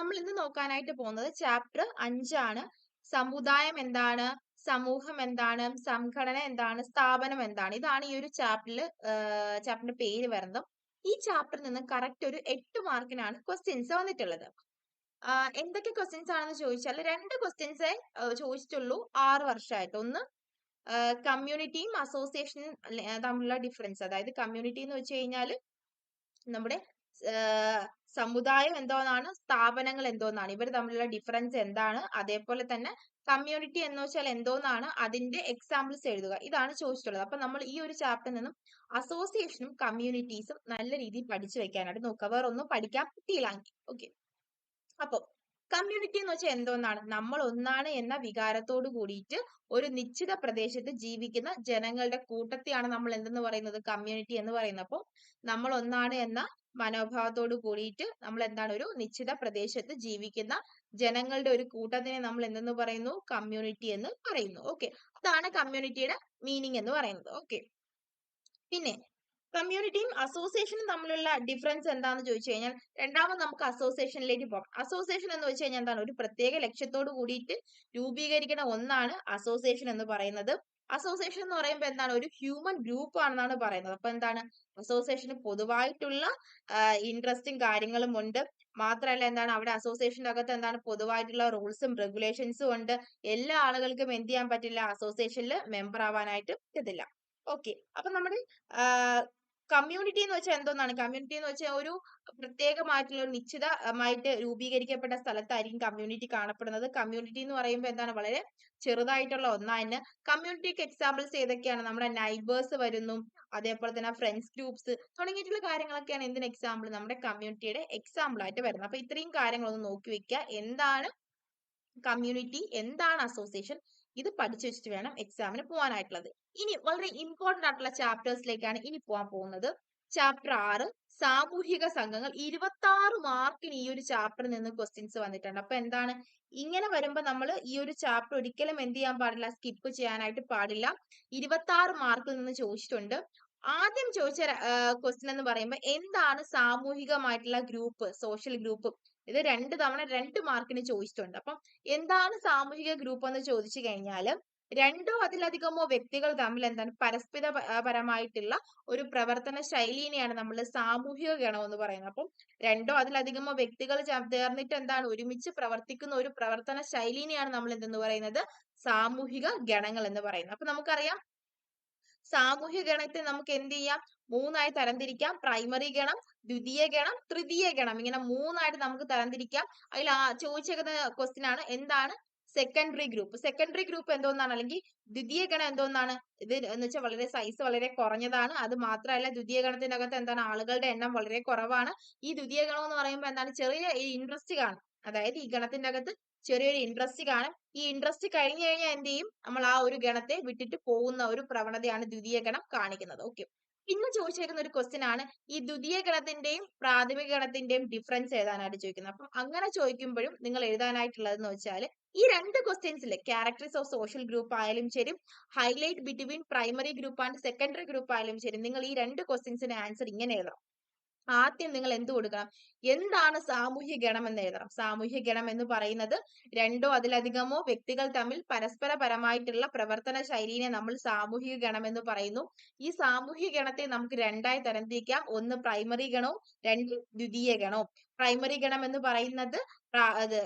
നമ്മൾ ഇന്ന് നോക്കാനായിട്ട് പോകുന്നത് ചാപ്റ്റർ 5 ആണ്. സമുദായം എന്താണ്, സമൂഹം എന്താണ്, സംഘടന എന്താണ്, സ്ഥാപനം എന്താണ്. ഇതാണ് ഈ ഒരു ചാപ്റ്ററിന്റെ പേര് വരുന്നത്. ഈ ചാപ്റ്ററിൽ നിന്ന് കറക്റ്റ് ഒരു 8 മാർക്കിനാണ് ക്വസ്റ്റ്യൻസ് വന്നിട്ടുള്ളത്. എന്തൊക്കെ ക്വസ്റ്റ്യൻസ് ആണെന്ന് ചോദിച്ചാൽ 2 ക്വസ്റ്റ്യൻസേ ചോദിച്ചിട്ടുള്ളൂ 6 വർഷമായിട്ട്. ഒന്ന് കമ്മ്യൂണിറ്റിയും അസോസിയേഷനും തമ്മിലുള്ള ഡിഫറൻസ്. അതായത് കമ്മ്യൂണിറ്റി എന്ന് വെച്ച് കഴിഞ്ഞാൽ നമ്മുടെ സമുദായം എന്തോന്നാണ്, സ്ഥാപനങ്ങൾ എന്തോന്നാണ്, ഇവർ തമ്മിലുള്ള ഡിഫറൻസ് എന്താണ്, അതേപോലെ തന്നെ കമ്മ്യൂണിറ്റി എന്ന് വെച്ചാൽ എന്തോന്നാണ്, അതിന്റെ എക്സാമ്പിൾസ് എഴുതുക. ഇതാണ് ചോദിച്ചിട്ടുള്ളത്. അപ്പൊ നമ്മൾ ഈ ഒരു ചാപ്റ്ററിൽ നിന്നും അസോസിയേഷനും കമ്മ്യൂണിറ്റീസും നല്ല രീതിയിൽ പഠിച്ചു വെക്കാനായിട്ട് നോക്കുക. വേറെ ഒന്നും പഠിക്കാൻ പറ്റിയില്ലെങ്കിൽ. ഓക്കെ, അപ്പൊ കമ്മ്യൂണിറ്റി എന്ന് വെച്ചാൽ എന്തോന്നാണ്, നമ്മൾ ഒന്നാണ് എന്ന വികാരത്തോട് കൂടിയിട്ട് ഒരു നിശ്ചിത പ്രദേശത്ത് ജീവിക്കുന്ന ജനങ്ങളുടെ കൂട്ടത്തെയാണ് നമ്മൾ എന്തെന്ന് പറയുന്നത്, കമ്മ്യൂണിറ്റി എന്ന് പറയുന്നത്. അപ്പോൾ നമ്മൾ ഒന്നാണ് എന്ന മനോഭാവത്തോട് കൂടിയിട്ട് നമ്മൾ എന്താണ്, ഒരു നിശ്ചിത പ്രദേശത്ത് ജീവിക്കുന്ന ജനങ്ങളുടെ ഒരു കൂട്ടത്തിനെ നമ്മൾ എന്തെന്ന് പറയുന്നു, കമ്മ്യൂണിറ്റി എന്ന് പറയുന്നു. ഓക്കെ, അതാണ് കമ്മ്യൂണിറ്റിയുടെ മീനിങ് എന്ന് പറയുന്നത്. ഓക്കെ, പിന്നെ കമ്മ്യൂണിറ്റിയും അസോസിയേഷനും തമ്മിലുള്ള ഡിഫറൻസ് എന്താണെന്ന് ചോദിച്ചു കഴിഞ്ഞാൽ, രണ്ടാമത് നമുക്ക് അസോസിയേഷനിലേക്ക് പോകാം. അസോസിയേഷൻ എന്ന് വെച്ച് കഴിഞ്ഞാൽ എന്താണ്, ഒരു പ്രത്യേക ലക്ഷ്യത്തോട് കൂടിയിട്ട് രൂപീകരിക്കുന്ന ഒന്നാണ് അസോസിയേഷൻ എന്ന് പറയുന്നത്. അസോസിയേഷൻ എന്ന് പറയുമ്പോൾ എന്താണ്, ഒരു ഹ്യൂമൻ ഗ്രൂപ്പ് ആണെന്നാണ് പറയുന്നത്. അപ്പൊ എന്താണ്, അസോസിയേഷന് പൊതുവായിട്ടുള്ള ഇൻട്രസ്റ്റും കാര്യങ്ങളും ഉണ്ട്. മാത്രമല്ല എന്താണ്, അവിടെ അസോസിയേഷന്റെ അകത്ത് എന്താണ്, പൊതുവായിട്ടുള്ള റൂൾസും റെഗുലേഷൻസും ഉണ്ട്. എല്ലാ ആളുകൾക്കും എന്ത് ചെയ്യാൻ പറ്റില്ല, അസോസിയേഷനിൽ മെമ്പർ ആവാനായിട്ട് പറ്റത്തില്ല. ഓക്കെ, അപ്പൊ നമ്മുടെ കമ്മ്യൂണിറ്റി എന്ന് വെച്ചാൽ എന്തോന്നാണ്, കമ്മ്യൂണിറ്റി എന്ന് വെച്ചാൽ ഒരു പ്രത്യേകമായിട്ടുള്ള ഒരു നിശ്ചിതമായിട്ട് രൂപീകരിക്കപ്പെട്ട സ്ഥലത്തായിരിക്കും കമ്മ്യൂണിറ്റി കാണപ്പെടുന്നത്. കമ്മ്യൂണിറ്റി എന്ന് പറയുമ്പോൾ എന്താണ്, വളരെ ചെറുതായിട്ടുള്ള ഒന്നാണ്. കമ്മ്യൂണിറ്റിക്ക് എക്സാമ്പിൾസ് ഏതൊക്കെയാണ്, നമ്മുടെ നൈബേഴ്സ് വരുന്നു, അതേപോലെ തന്നെ ഫ്രണ്ട്സ് ഗ്രൂപ്പ്സ് തുടങ്ങിയിട്ടുള്ള കാര്യങ്ങളൊക്കെയാണ് എന്തിന് എക്സാമ്പിൾ, നമ്മുടെ കമ്മ്യൂണിറ്റിയുടെ എക്സാമ്പിൾ ആയിട്ട് വരുന്നത്. അപ്പൊ ഇത്രയും കാര്യങ്ങളൊന്ന് നോക്കി വെക്കുക. എന്താണ് കമ്മ്യൂണിറ്റി, എന്താണ് അസോസിയേഷൻ, ഇത് പഠിച്ചു വെച്ചിട്ട് വേണം എക്സാമിന് പോകാനായിട്ടുള്ളത്. ഇനി വളരെ ഇമ്പോർട്ടന്റ് ആയിട്ടുള്ള ചാപ്റ്റേഴ്സിലേക്കാണ് ഇനി പോകാൻ പോകുന്നത്. ചാപ്റ്റർ 6 സാമൂഹിക സംഘങ്ങൾ. 26 മാർക്കിന് ഈ ഒരു ചാപ്റ്ററിൽ നിന്ന് ക്വസ്റ്റ്യൻസ് വന്നിട്ടുണ്ട്. അപ്പൊ എന്താണ്, ഇങ്ങനെ വരുമ്പോ നമ്മൾ ഈ ഒരു ചാപ്റ്റർ ഒരിക്കലും എന്ത് ചെയ്യാൻ പാടില്ല, സ്കിപ്പ് ചെയ്യാനായിട്ട് പാടില്ല. 26 മാർക്കിൽ നിന്ന് ചോദിച്ചിട്ടുണ്ട്. ആദ്യം ചോദിച്ച ക്വസ്റ്റ്യൻ എന്ന് പറയുമ്പോൾ എന്താണ് സാമൂഹികമായിട്ടുള്ള ഗ്രൂപ്പ്, സോഷ്യൽ ഗ്രൂപ്പ്. ഇത് 2 തവണ 2 മാർക്കിന് ചോദിച്ചിട്ടുണ്ട്. അപ്പം എന്താണ് സാമൂഹിക ഗ്രൂപ്പ് എന്ന് ചോദിച്ചു കഴിഞ്ഞാൽ, രണ്ടോ അതിലധികമോ വ്യക്തികൾ തമ്മിൽ എന്താണ് പരമായിട്ടുള്ള ഒരു പ്രവർത്തന ശൈലിനെയാണ് നമ്മൾ സാമൂഹിക ഗണം എന്ന് പറയുന്നത്. അപ്പം രണ്ടോ അതിലധികമോ വ്യക്തികൾ ചേർന്നിട്ട് എന്താണ്, ഒരുമിച്ച് പ്രവർത്തിക്കുന്ന ഒരു പ്രവർത്തന ശൈലിനെയാണ് നമ്മൾ എന്തെന്ന് പറയുന്നത്, സാമൂഹിക ഗണങ്ങൾ എന്ന് പറയുന്നത്. അപ്പൊ നമുക്കറിയാം, സാമൂഹ്യ ഗണത്തെ നമുക്ക് എന്ത് ചെയ്യാം, 3 ആയി തരംതിരിക്കാം. പ്രൈമറി ഗണം, ദ്വിതീയ ഗണം, തൃതീയ ഗണം, ഇങ്ങനെ 3 ആയിട്ട് നമുക്ക് തരംതിരിക്കാം. അതിൽ ചോദിച്ചേക്കുന്ന ക്വസ്റ്റ്യൻ ആണ് എന്താണ് സെക്കൻഡറി ഗ്രൂപ്പ്. സെക്കൻഡറി ഗ്രൂപ്പ് എന്തോന്നാണ്, അല്ലെങ്കിൽ ദ്വിതീയ ഗണം എന്തോന്നാണ്, ഇത് എന്ന് വെച്ചാൽ വളരെ സൈസ് വളരെ കുറഞ്ഞതാണ്. അത് മാത്രമല്ല ദ്വിതീയ ഗണത്തിന്റെ അകത്ത് എന്താണ്, ആളുകളുടെ എണ്ണം വളരെ കുറവാണ്. ഈ ദ്വിതീയ ഗണം എന്ന് പറയുമ്പോൾ എന്താണ്, ചെറിയ ഇൻട്രസ്റ്റ് കാണും. അതായത് ഈ ഗണത്തിന്റെ അകത്ത് ചെറിയൊരു ഇൻട്രസ്റ്റ് കാണും. ഈ ഇൻട്രസ്റ്റ് കഴിഞ്ഞു കഴിഞ്ഞാൽ എന്ത് ചെയ്യും, നമ്മൾ ആ ഒരു ഗണത്തെ വിട്ടിട്ട് പോകുന്ന ഒരു പ്രവണതയാണ് ദ്വിതീയ ഗണം കാണിക്കുന്നത്. ഓക്കെ, പിന്നെ ചോദിച്ചേക്കുന്ന ഒരു ക്വസ്റ്റ്യൻ ആണ് ഈ ദ്വിതീയ ഗണത്തിന്റെയും പ്രാഥമിക ഗണത്തിന്റെയും ഡിഫറൻസ് എഴുതാനായിട്ട് ചോദിക്കുന്നത്. അപ്പം അങ്ങനെ ചോദിക്കുമ്പോഴും നിങ്ങൾ എഴുതാനായിട്ടുള്ളതെന്ന് വെച്ചാൽ, ഈ 2 ക്വസ്റ്റ്യൻസിൽ ക്യാരക്ടേഴ്സ് ഓഫ് സോഷ്യൽ ഗ്രൂപ്പ് ആയാലും ശരി, highlight between primary group and secondary group ആയാലും ശരി, നിങ്ങൾ ഈ 2 ക്വസ്റ്റ്യൻസിന്റെ ആൻസർ ഇങ്ങനെ എഴുതാം. ആദ്യം നിങ്ങൾ എന്ത് കൊടുക്കണം, എന്താണ് സാമൂഹ്യ ഗണം എന്ന് എഴുതണം. സാമൂഹ്യ ഗണം എന്ന് പറയുന്നത് രണ്ടോ അതിലധികമോ വ്യക്തികൾ തമ്മിൽ പരസ്പരപരമായിട്ടുള്ള പ്രവർത്തന ശൈലിനെ നമ്മൾ സാമൂഹിക ഗണം എന്ന് പറയുന്നു. ഈ സാമൂഹിക ഗണത്തെ നമുക്ക് 2 ആയി തരംതിരിക്കാം. ഒന്ന് പ്രൈമറി ഗണവും 2 ദ്വിതീയ ഗണവും. പ്രൈമറി ഗണം എന്ന് പറയുന്നത്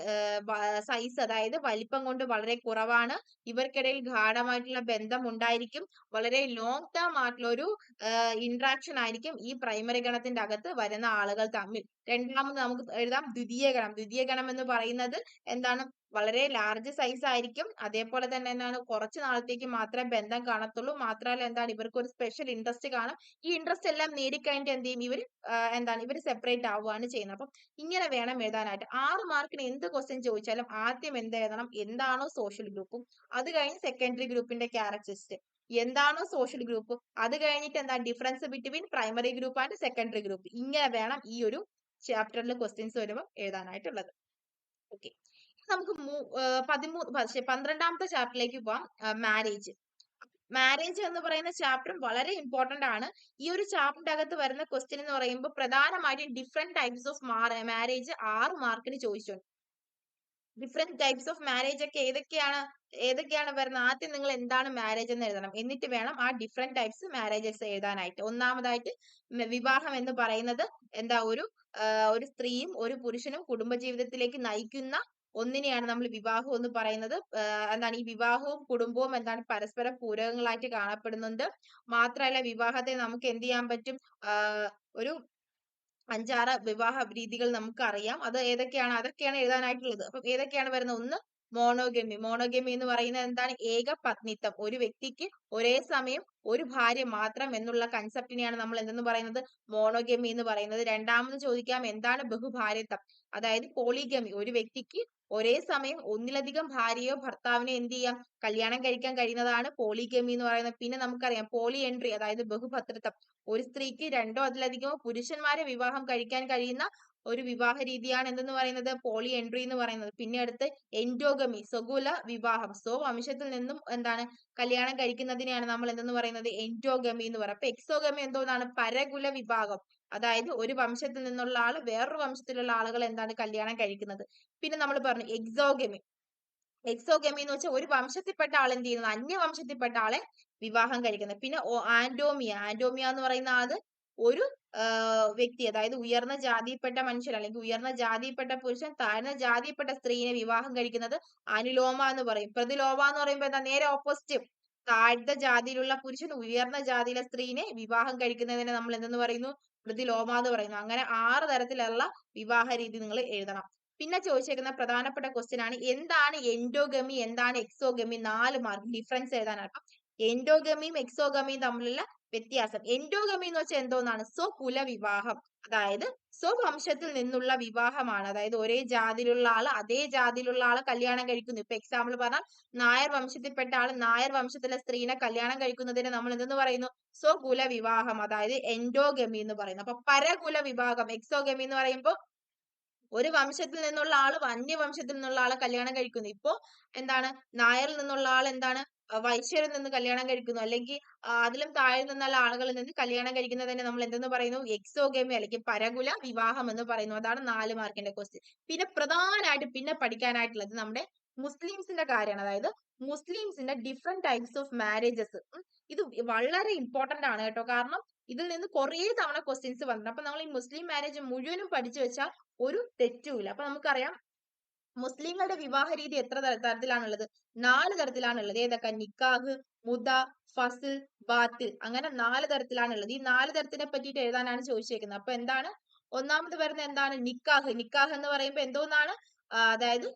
സൈസ്, അതായത് വലിപ്പം കൊണ്ട് വളരെ കുറവാണ്. ഇവർക്കിടയിൽ ഗാഢമായിട്ടുള്ള ബന്ധം ഉണ്ടായിരിക്കും. വളരെ ലോങ് ടേം ആയിട്ടുള്ള ഒരു ഇന്ററാക്ഷൻ ആയിരിക്കും ഈ പ്രൈമറി ഗണത്തിന്റെ അകത്ത് വരുന്ന ആളുകൾ തമ്മിൽ. രണ്ടാമത് നമുക്ക് എഴുതാം ദ്വിതീയ ഗണം. ദ്വിതീയ ഗണം എന്ന് പറയുന്നത് എന്താണ്, വളരെ ലാർജ് സൈസ് ആയിരിക്കും. അതേപോലെ തന്നെ എന്താണ്, കുറച്ച് നാളത്തേക്ക് മാത്രമേ ബന്ധം കാണത്തുള്ളൂ. മാത്രമല്ല എന്താണ്, ഇവർക്ക് ഒരു സ്പെഷ്യൽ ഇൻട്രസ്റ്റ് കാണും. ഈ ഇൻട്രസ്റ്റ് എല്ലാം നേടിക്കഴിഞ്ഞിട്ട് എന്ത് ചെയ്യും, ഇവർ സെപ്പറേറ്റ് ആവുകയാണ് ചെയ്യുന്നത്. അപ്പം ഇങ്ങനെ വേണം എഴുതാനായിട്ട്. 6 മാർക്കിന് എന്ത് ക്വസ്റ്റ്യൻ ചോദിച്ചാലും ആദ്യം എന്ത് എഴുതണം, എന്താണോ സോഷ്യൽ ഗ്രൂപ്പും, അത് കഴിഞ്ഞ് സെക്കൻഡറി ഗ്രൂപ്പിന്റെ ക്യാരക്ടറിസ്റ്റിക്, എന്താണോ സോഷ്യൽ ഗ്രൂപ്പ്, അത് കഴിഞ്ഞിട്ട് എന്താ difference between primary group and secondary group. ഇങ്ങനെ വേണം ഈ ഒരു ചാപ്റ്ററിൽ ക്വസ്റ്റ്യൻസ് വരുമ്പോൾ എഴുതാനായിട്ടുള്ളത്. ഓക്കെ, നമുക്ക് 12ാമത്തെ ചാപ്റ്ററിലേക്ക് പോവാം, മാരേജ്. മാരേജ് എന്ന് പറയുന്ന ചാപ്റ്ററും വളരെ ഇമ്പോർട്ടന്റ് ആണ്. ഈ ഒരു ചാപ്റ്ററിന്റെ അകത്ത് വരുന്ന ക്വസ്റ്റ്യൻ എന്ന് പറയുമ്പോൾ പ്രധാനമായിട്ടും ഡിഫറെന്റ് ടൈപ്സ് ഓഫ് മാരേജ് 6 മാർക്കിന് ചോദിച്ചിട്ടുണ്ട്. ഡിഫറെന്റ് ടൈപ്സ് ഓഫ് മാരേജ് ഒക്കെ ഏതൊക്കെയാണ് വരുന്നത്? ആദ്യം നിങ്ങൾ എന്താണ് മാരേജ് എന്ന് എഴുതണം. എന്നിട്ട് വേണം ആ ഡിഫറെന്റ് ടൈപ്സ് മാരേജസ് എഴുതാനായിട്ട്. ഒന്നാമതായിട്ട് വിവാഹം എന്ന് പറയുന്നത് എന്താ ഒരു സ്ത്രീയും ഒരു പുരുഷനും കുടുംബജീവിതത്തിലേക്ക് നയിക്കുന്ന ഒന്നിനെയാണ് നമ്മൾ വിവാഹം എന്ന് പറയുന്നത്. എന്താണ് ഈ വിവാഹവും കുടുംബവും എന്താണ് പരസ്പരം പൂരകങ്ങളായിട്ട് കാണപ്പെടുന്നുണ്ട്. മാത്രമല്ല വിവാഹത്തെ നമുക്ക് എന്ത് ചെയ്യാൻ പറ്റും? ഒരു 5-6 വിവാഹ രീതികൾ നമുക്കറിയാം. അത് ഏതൊക്കെയാണ്? അതൊക്കെയാണ് എഴുതാനായിട്ടുള്ളത്. അപ്പം ഏതൊക്കെയാണ് വരുന്നത്? ഒന്ന് മോണോഗമി. മോണോഗമി എന്ന് പറയുന്നത് എന്താണ്? ഏകപത്നിത്വം. ഒരു വ്യക്തിക്ക് ഒരേ സമയം ഒരു ഭാര്യ മാത്രം എന്നുള്ള കൺസെപ്റ്റിനെയാണ് നമ്മൾ എന്തെന്ന് പറയുന്നത്? മോണോഗമി എന്ന് പറയുന്നത്. രണ്ടാമത് ചോദിക്കാം എന്താണ് ബഹുഭാര്യത്വം? അതായത് പോളിഗമി. ഒരു വ്യക്തിക്ക് ഒരേ സമയം ഒന്നിലധികം ഭാര്യയോ ഭർത്താവിനെ എന്ത് ചെയ്യാം? കല്യാണം കഴിക്കാൻ കഴിയുന്നതാണ് പോളിഗമി എന്ന് പറയുന്നത്. പിന്നെ നമുക്കറിയാം പോളി എൻട്രി അതായത് ബഹുഭർതൃത്വം. ഒരു സ്ത്രീക്ക് രണ്ടോ അതിലധികമോ പുരുഷന്മാരെ വിവാഹം കഴിക്കാൻ കഴിയുന്ന ഒരു വിവാഹ രീതിയാണ് എന്തെന്ന് പറയുന്നത്? പോളി എൻട്രി എന്ന് പറയുന്നത്. പിന്നെ അടുത്ത് എൻഡോഗമി സ്വകുല വിവാഹം. സ്വവംശത്തിൽ നിന്നും എന്താണ് കല്യാണം കഴിക്കുന്നതിനെയാണ് നമ്മൾ എന്തെന്ന് പറയുന്നത്? എൻഡോഗമി എന്ന് പറയുന്നത്. അപ്പൊ എക്സോഗമി എന്തോന്നാണ്? പരകുല വിഭാഗം. അതായത് ഒരു വംശത്തിൽ നിന്നുള്ള ആള് വേറൊരു വംശത്തിലുള്ള ആളുകൾ എന്താണ് കല്യാണം കഴിക്കുന്നത്. പിന്നെ നമ്മൾ പറഞ്ഞു എക്സോഗമി. എക്സോഗമി എന്ന് വെച്ചാൽ ഒരു വംശത്തിൽപ്പെട്ട ആൾ എന്ത് ചെയ്യുന്നത്? അന്യവംശത്തിൽപ്പെട്ട ആളെ വിവാഹം കഴിക്കുന്നത്. പിന്നെ ആൻഡോമിയ. ആൻഡോമിയ എന്ന് പറയുന്ന അത് ഒരു വ്യക്തി അതായത് ഉയർന്ന ജാതിയിൽപ്പെട്ട മനുഷ്യൻ അല്ലെങ്കിൽ ഉയർന്ന ജാതിയിൽപ്പെട്ട പുരുഷൻ താഴ്ന്ന ജാതിയിൽപ്പെട്ട സ്ത്രീയെ വിവാഹം കഴിക്കുന്നത് അനുലോമ എന്ന് പറയും. പ്രതിലോമ എന്ന് പറയുമ്പോൾ എന്താ? നേരെ ഓപ്പോസിറ്റ്. താഴ്ന്ന ജാതിയിലുള്ള പുരുഷൻ ഉയർന്ന ജാതിയിലെ സ്ത്രീനെ വിവാഹം കഴിക്കുന്നതിനെ നമ്മൾ എന്തെന്ന് പറയുന്നു? പ്രതിലോമ എന്ന് പറയുന്നു. അങ്ങനെ 6 തരത്തിലുള്ള വിവാഹ രീതി നിങ്ങൾ എഴുതണം. പിന്നെ ചോദിച്ചേക്കുന്ന പ്രധാനപ്പെട്ട ക്വസ്റ്റ്യൻ ആണ് എന്താണ് എൻഡോഗമി എന്താണ് എക്സോഗമി? 4 മാർക്ക് ഡിഫറൻസ് എഴുതാനാണ്. അപ്പം എൻഡോഗമിയും എക്സോഗമിയും തമ്മിലുള്ള വ്യത്യാസം. എൻഡോഗമി എന്ന് വെച്ചാൽ എന്തോന്നാണ്? സ്വകുല വിവാഹം. അതായത് സ്വവംശത്തിൽ നിന്നുള്ള വിവാഹമാണ്. അതായത് ഒരേ ജാതിയിലുള്ള ആള് അതേ ജാതിയിലുള്ള ആളെ കല്യാണം കഴിക്കുന്നു. ഇപ്പൊ എക്സാമ്പിൾ പറഞ്ഞാൽ നായർ വംശത്തിൽപ്പെട്ട ആള് നായർ വംശത്തിലെ സ്ത്രീനെ കല്യാണം കഴിക്കുന്നതിന് നമ്മൾ എന്തെന്ന് പറയുന്നു? സ്വകുല വിവാഹം അതായത് എൻഡോഗമി എന്ന് പറയുന്നു. അപ്പൊ പരകുല വിവാഹം എക്സോഗമി എന്ന് പറയുമ്പോൾ ഒരു വംശത്തിൽ നിന്നുള്ള ആള് അന്യവംശത്തിൽ നിന്നുള്ള ആളെ കല്യാണം കഴിക്കുന്നു. ഇപ്പോ എന്താണ് നായരിൽ നിന്നുള്ള ആൾ എന്താണ് വൈശ്യരിൽ നിന്ന് കല്യാണം കഴിക്കുന്നു. അല്ലെങ്കിൽ അതിലും താഴെ നിന്നുള്ള ആളുകളിൽ നിന്ന് കല്യാണം കഴിക്കുന്നതിനെ നമ്മൾ എന്തെന്ന് പറയുന്നു? എക്സോഗമി അല്ലെങ്കിൽ പരകുല വിവാഹം എന്ന് പറയുന്നു. അതാണ് 4 മാർക്കിന്റെ ക്വസ്റ്റ്യൻ. പിന്നെ പ്രധാനമായിട്ട് പിന്നെ പഠിക്കാനായിട്ടുള്ളത് നമ്മുടെ മുസ്ലിംസിന്റെ കാര്യമാണ്. അതായത് മുസ്ലിംസിന്റെ ഡിഫറെന്റ് ടൈപ്സ് ഓഫ് മാരേജസ്. ഇത് വളരെ ഇമ്പോർട്ടന്റ് ആണ് കേട്ടോ. കാരണം ഇതിൽ നിന്ന് കുറേ തവണ ക്വസ്റ്റ്യൻസ് വന്നിട്ടുണ്ട്. അപ്പൊ നമ്മൾ ഈ മുസ്ലിം മാരേജ് മുഴുവനും പഠിച്ചു വെച്ചാൽ ഒരു തെറ്റുമില്ല. അപ്പൊ നമുക്കറിയാം മുസ്ലിങ്ങളുടെ വിവാഹ രീതി എത്ര തരത്തിലാണുള്ളത്? 4 തരത്തിലാണുള്ളത്. ഏതൊക്കെ? നിക്കാഹ്, മുത, ഫസിൽ, ബാത്തിൽ. അങ്ങനെ 4 തരത്തിലാണുള്ളത്. ഈ 4 തരത്തിനെ പറ്റിയിട്ട് എഴുതാനാണ് ചോദിച്ചേക്കുന്നത്. അപ്പൊ എന്താണ് ഒന്നാമത് വരുന്നത്? എന്താണ്? നിക്കാഹ്. നിക്കാഹ് എന്ന് പറയുമ്പോൾ എന്തോന്നാണ്? അതായത്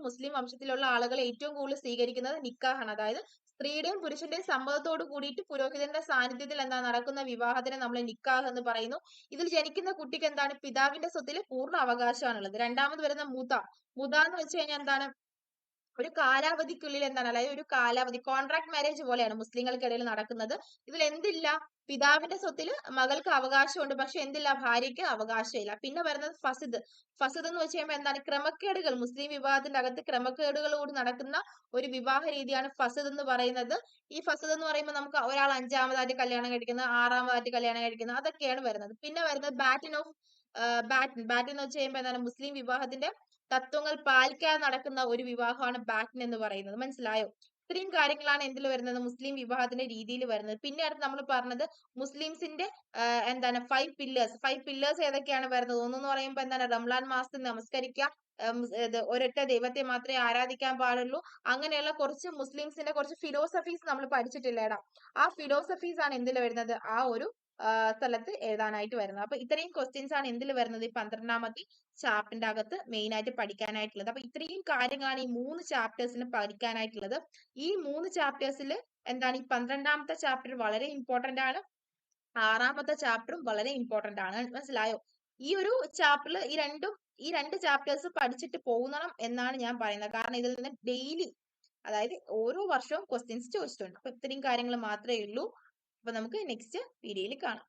മുസ്ലിം വംശത്തിലുള്ള ആളുകൾ ഏറ്റവും കൂടുതൽ സ്വീകരിക്കുന്നത് നിക്കാഹാണ്. അതായത് സ്ത്രീയുടെയും പുരുഷന്റെയും സമ്മതത്തോട് കൂടിയിട്ട് പുരോഹിതന്റെ സാന്നിധ്യത്തിൽ എന്താ നടക്കുന്ന വിവാഹത്തിനെ നമ്മൾ നിക്കാഹ് എന്ന് പറയുന്നു. ഇതിൽ ജനിക്കുന്ന കുട്ടിക്ക് എന്താണ്? പിതാവിന്റെ സ്വത്തിൽ പൂർണ്ണ അവകാശമാണുള്ളത്. രണ്ടാമത് വരുന്ന മുത. മുത എന്ന് വെച്ച് കഴിഞ്ഞാൽ എന്താണ്? ഒരു കാലാവധിക്കുള്ളിൽ എന്താണ്? അതായത് ഒരു കാലാവധി കോൺട്രാക്ട് മാരേജ് പോലെയാണ് മുസ്ലിങ്ങൾക്കിടയിൽ നടക്കുന്നത്. ഇതിൽ എന്തില്ല? പിതാവിന്റെ സ്വത്തിൽ മകൾക്ക് അവകാശമുണ്ട്. പക്ഷെ എന്തില്ല? ഭാര്യയ്ക്ക് അവകാശമില്ല. പിന്നെ വരുന്നത് ഫസിദ്. ഫസിദ് എന്ന് വെച്ച് കഴിയുമ്പോൾ എന്താണ്? ക്രമക്കേടുകൾ. മുസ്ലിം വിവാഹത്തിന്റെ അകത്ത് ക്രമക്കേടുകളോട് നടക്കുന്ന ഒരു വിവാഹ രീതിയാണ് ഫസിദ് എന്ന് പറയുന്നത്. ഈ ഫസിദ് എന്ന് പറയുമ്പോൾ നമുക്ക് ഒരാൾ 5ാമതായിട്ട് കല്യാണം കഴിക്കുന്നത്, 6ാമതായിട്ട് കല്യാണം കഴിക്കുന്നത്, അതൊക്കെയാണ് വരുന്നത്. പിന്നെ വരുന്നത് ബാറ്റിൻ എന്ന് വെച്ച് കഴിയുമ്പോൾ എന്താണ്? മുസ്ലിം വിവാഹത്തിന്റെ തത്വങ്ങൾ പാലിക്കാതെ നടക്കുന്ന ഒരു വിവാഹമാണ് ബാറ്റിൻ എന്ന് പറയുന്നത്. മനസ്സിലായോ? ഇത്രയും കാര്യങ്ങളാണ് എന്തിൽ വരുന്നത്? മുസ്ലിം വിവാഹത്തിന്റെ രീതിയിൽ വരുന്നത്. പിന്നെ അടുത്ത് നമ്മൾ പറഞ്ഞത് മുസ്ലിംസിന്റെ എന്താണ് 5 പില്ലേഴ്സ്. 5 പില്ലേഴ്സ് ഏതൊക്കെയാണ് വരുന്നത്? ഒന്നെന്ന് പറയുമ്പോൾ എന്താണ്? റംലാൻ മാസത്തിൽ നമസ്കരിക്കുക, ഒരൊറ്റ ദൈവത്തെ മാത്രമേ ആരാധിക്കാൻ പാടുള്ളൂ. അങ്ങനെയുള്ള കുറച്ച് മുസ്ലിംസിന്റെ കുറച്ച് ഫിലോസഫീസ് നമ്മൾ പഠിച്ചിട്ടില്ലേടാ. ആ ഫിലോസഫീസ് ആണ് എന്തിൽ വരുന്നത്? ആ ഒരു സ്ഥലത്ത് എഴുതാനായിട്ട് വരുന്നത്. അപ്പൊ ഇത്രയും ക്വസ്റ്റ്യൻസ് ആണ് എന്തിൽ വരുന്നത്? ഈ 12ാമത്തെ ചാപ്റ്ററിന്റെ അകത്ത് മെയിൻ ആയിട്ട് പഠിക്കാനായിട്ടുള്ളത്. അപ്പൊ ഇത്രയും കാര്യങ്ങളാണ് ഈ 3 ചാപ്റ്റേഴ്സിന് പഠിക്കാനായിട്ടുള്ളത്. ഈ 3 ചാപ്റ്റേഴ്സിൽ എന്താണ്? ഈ 12ാമത്തെ ചാപ്റ്റർ വളരെ ഇമ്പോർട്ടന്റ് ആണ്. 6ാമത്തെ ചാപ്റ്ററും വളരെ ഇമ്പോർട്ടന്റ് ആണ്. മനസ്സിലായോ? ഈ ഒരു ചാപ്റ്ററിൽ ഈ രണ്ട് ചാപ്റ്റേഴ്സ് പഠിച്ചിട്ട് പോകുന്നണം എന്നാണ് ഞാൻ പറയുന്നത്. കാരണം ഇതിൽ നിന്ന് ഡെയിലി അതായത് ഓരോ വർഷവും ക്വസ്റ്റ്യൻസ് ചോദിച്ചിട്ടുണ്ട്. അപ്പൊ ഇത്രയും കാര്യങ്ങൾ മാത്രമേ ഉള്ളൂ. അപ്പൊ നമുക്ക് നെക്സ്റ്റ് വീഡിയോയിൽ കാണാം.